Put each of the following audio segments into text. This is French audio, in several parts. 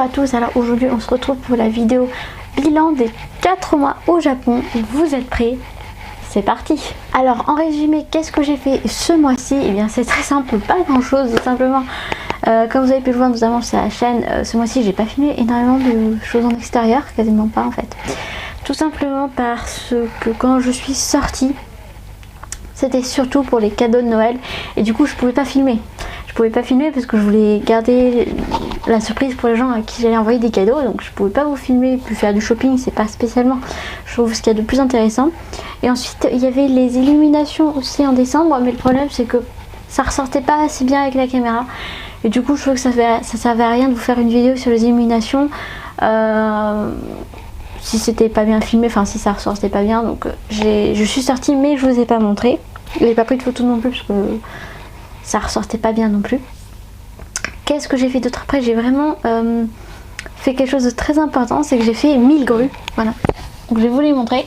à tous, alors aujourd'hui on se retrouve pour la vidéo bilan des 4 mois au Japon. Vous êtes prêts? C'est parti. Alors en résumé, qu'est-ce que j'ai fait ce mois-ci? Eh bien c'est très simple, pas grand chose, simplement comme vous avez pu le voir notamment sur la chaîne, ce mois-ci j'ai pas filmé énormément de choses en extérieur, quasiment pas en fait. Tout simplement parce que quand je suis sortie, c'était surtout pour les cadeaux de Noël et du coup je pouvais pas filmer. Je pouvais pas filmer parce que je voulais garder la surprise pour les gens à qui j'allais envoyer des cadeaux, donc je pouvais pas vous filmer puis faire du shopping, c'est pas spécialement je trouve ce qu'il y a de plus intéressant. Et ensuite il y avait les illuminations aussi en décembre, mais le problème c'est que ça ressortait pas assez bien avec la caméra et du coup je trouvais que ça servait à rien de vous faire une vidéo sur les illuminations si c'était pas bien filmé, enfin si ça ressortait pas bien. Donc je suis sortie mais je vous ai pas montré, j'ai pas pris de photos non plus parce que ça ressortait pas bien non plus. Qu'est-ce que j'ai fait d'autre après? J'ai vraiment fait quelque chose de très important, c'est que j'ai fait 1000 grues, voilà. Donc je vais vous les montrer.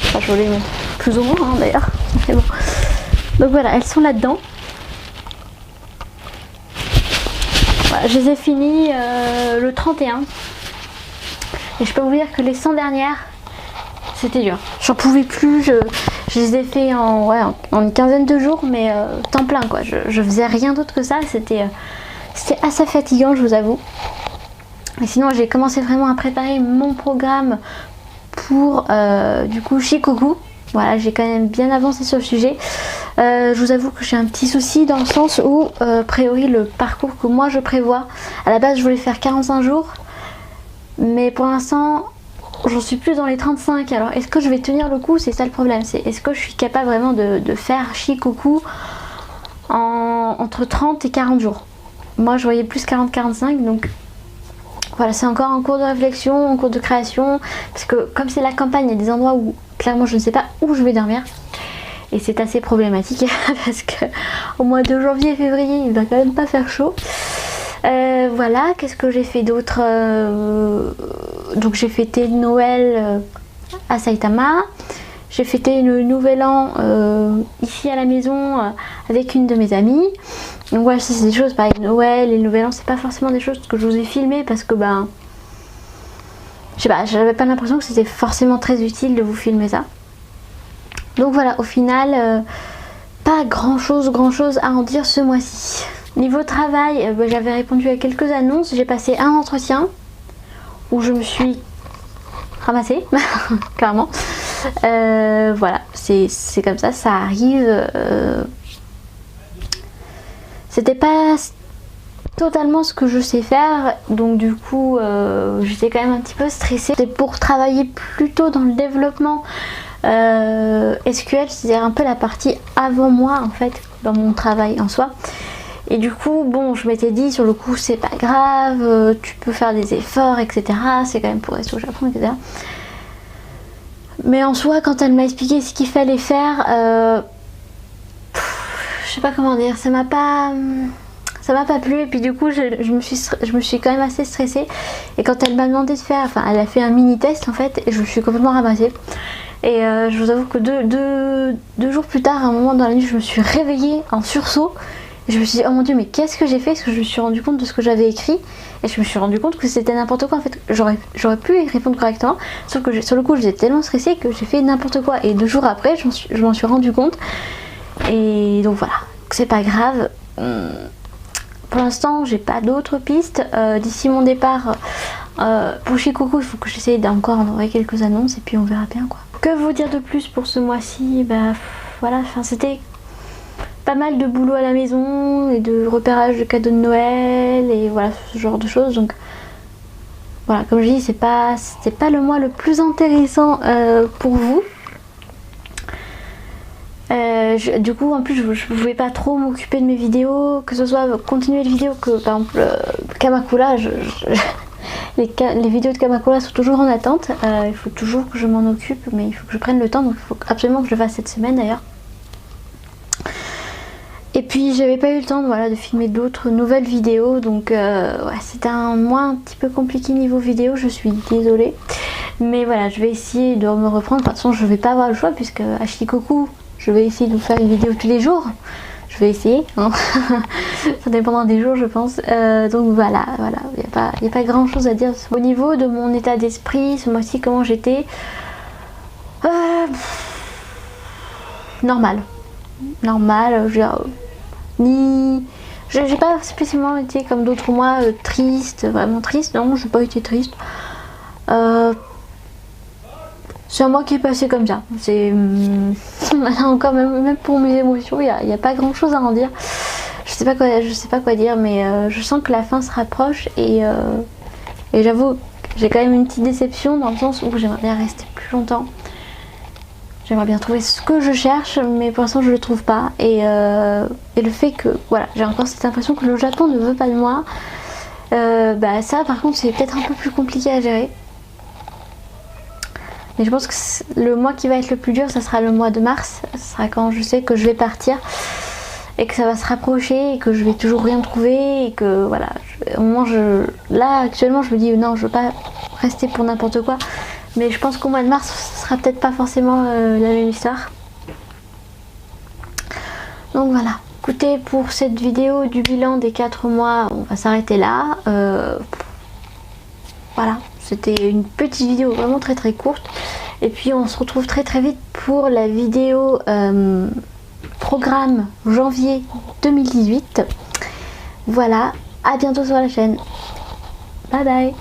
Enfin, je vous les montre plus ou moins hein, d'ailleurs. Bon. Donc voilà, elles sont là-dedans. Voilà, je les ai finies le 31. Et je peux vous dire que les 100 dernières, c'était dur. J'en pouvais plus, je les ai fait en une quinzaine de jours, mais temps plein quoi. Je faisais rien d'autre que ça, c'était assez fatigant, je vous avoue. Et sinon j'ai commencé vraiment à préparer mon programme pour du coup Shikoku. Voilà, j'ai quand même bien avancé sur le sujet. Je vous avoue que j'ai un petit souci dans le sens où a priori le parcours que moi je prévois, à la base je voulais faire 45 jours, mais pour l'instant j'en suis plus dans les 35. Alors est-ce que je vais tenir le coup? C'est ça le problème, c'est est-ce que je suis capable vraiment de faire Shikoku entre 30 et 40 jours. Moi je voyais plus 40-45, donc voilà, c'est encore en cours de réflexion, en cours de création, parce que comme c'est la campagne, il y a des endroits où clairement je ne sais pas où je vais dormir et c'est assez problématique parce que au mois de janvier et février il va quand même pas faire chaud. Voilà, qu'est-ce que j'ai fait d'autre? Donc j'ai fêté Noël à Saitama, j'ai fêté le nouvel an ici à la maison avec une de mes amies. Donc voilà, c'est des choses pareil, Noël et le nouvel an, c'est pas forcément des choses que je vous ai filmées parce que ben je sais pas, j'avais pas l'impression que c'était forcément très utile de vous filmer ça. Donc voilà, au final pas grand chose à en dire ce mois-ci. Niveau travail, j'avais répondu à quelques annonces, j'ai passé un entretien où je me suis ramassée, clairement. Voilà, c'est comme ça arrive. C'était pas totalement ce que je sais faire, donc du coup j'étais quand même un petit peu stressée. C'était pour travailler plutôt dans le développement SQL, c'est-à-dire un peu la partie avant moi en fait, dans mon travail en soi. Et du coup, bon, je m'étais dit sur le coup c'est pas grave, tu peux faire des efforts, etc. C'est quand même pour rester au Japon, etc. Mais en soi, quand elle m'a expliqué ce qu'il fallait faire, je sais pas comment dire, ça m'a pas plu. Et puis du coup, je me suis quand même assez stressée. Et quand elle m'a demandé de faire, enfin, elle a fait un mini test en fait, et je me suis complètement ramassée. Et je vous avoue que deux jours plus tard, à un moment dans la nuit, je me suis réveillée en sursaut. Je me suis dit oh mon dieu, mais qu'est-ce que j'ai fait? Parce que je me suis rendu compte de ce que j'avais écrit et je me suis rendu compte que c'était n'importe quoi en fait. J'aurais pu y répondre correctement, sauf que sur le coup j'étais tellement stressée que j'ai fait n'importe quoi. Et 2 jours après je m'en suis rendu compte. Et donc voilà, c'est pas grave. Pour l'instant j'ai pas d'autres pistes. D'ici mon départ pour Shikoku, il faut que j'essaye d'encore envoyer quelques annonces et puis on verra bien quoi. Que vous dire de plus pour ce mois-ci? Bah voilà, enfin c'était pas mal de boulot à la maison et de repérage de cadeaux de Noël et voilà ce genre de choses. Donc voilà, comme je dis, c'était pas le mois le plus intéressant pour vous. Du coup en plus je pouvais pas trop m'occuper de mes vidéos, que ce soit continuer les vidéos, que par exemple Kamakura, les vidéos de Kamakura sont toujours en attente. Il faut toujours que je m'en occupe, mais il faut que je prenne le temps, donc il faut absolument que je le fasse cette semaine d'ailleurs. Et puis j'avais pas eu le temps de filmer d'autres nouvelles vidéos, donc ouais, c'était un mois un petit peu compliqué niveau vidéo, je suis désolée. Mais voilà, je vais essayer de me reprendre. De toute façon je vais pas avoir le choix puisque à Shikoku je vais essayer de vous faire une vidéo tous les jours. Je vais essayer, hein. Ça dépendra des jours je pense. Donc voilà, il n'y a pas grand chose à dire. Au niveau de mon état d'esprit, ce mois-ci, comment j'étais, normal, j'ai pas spécialement été comme d'autres mois triste, vraiment triste. Non, j'ai pas été triste. C'est un mois qui est passé comme ça. C'est encore même pour mes émotions, il n'y a pas grand chose à en dire. Je sais pas quoi dire, mais je sens que la fin se rapproche et j'avoue, j'ai quand même une petite déception dans le sens où j'aimerais bien rester plus longtemps. J'aimerais bien trouver ce que je cherche, mais pour l'instant je le trouve pas. Et le fait que, voilà, j'ai encore cette impression que le Japon ne veut pas de moi. Ça par contre c'est peut-être un peu plus compliqué à gérer. Mais je pense que le mois qui va être le plus dur, ça sera le mois de mars. Ce sera quand je sais que je vais partir et que ça va se rapprocher et que je vais toujours rien trouver et que voilà. Au moment là actuellement je me dis non, je veux pas rester pour n'importe quoi. Mais je pense qu'au mois de mars, ce sera peut-être pas forcément la même histoire. Donc voilà. Écoutez, pour cette vidéo du bilan des 4 mois, on va s'arrêter là. Voilà, c'était une petite vidéo vraiment très courte. Et puis on se retrouve très vite pour la vidéo programme janvier 2018. Voilà, à bientôt sur la chaîne. Bye bye.